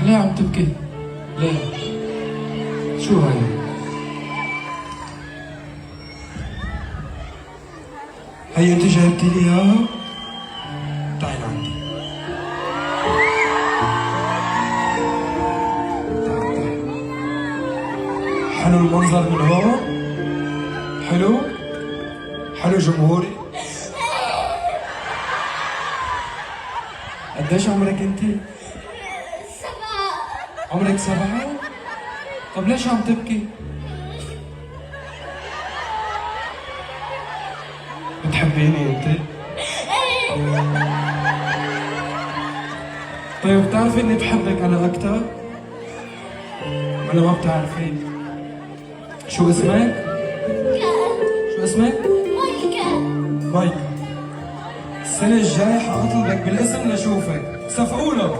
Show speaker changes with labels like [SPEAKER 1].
[SPEAKER 1] ليه عم تبكي؟ ليه؟ شو هاي؟ هي انت جايبتي لي اياها؟ تعي لعندي. تعي. حلو المنظر من هون؟ حلو؟ حلو جمهوري؟ قديش عمرك انت؟
[SPEAKER 2] 7.
[SPEAKER 1] عمرك 7؟ طب ليش عم تبكي؟ بتحبيني انت؟ طيب بتعرفي اني بحبك انا اكثر؟ ولا ما بتعرفي؟ شو اسمك؟ شو اسمك؟ مايكا. السنة الجاية حاطلبك بالاسم لشوفك، صف أولى.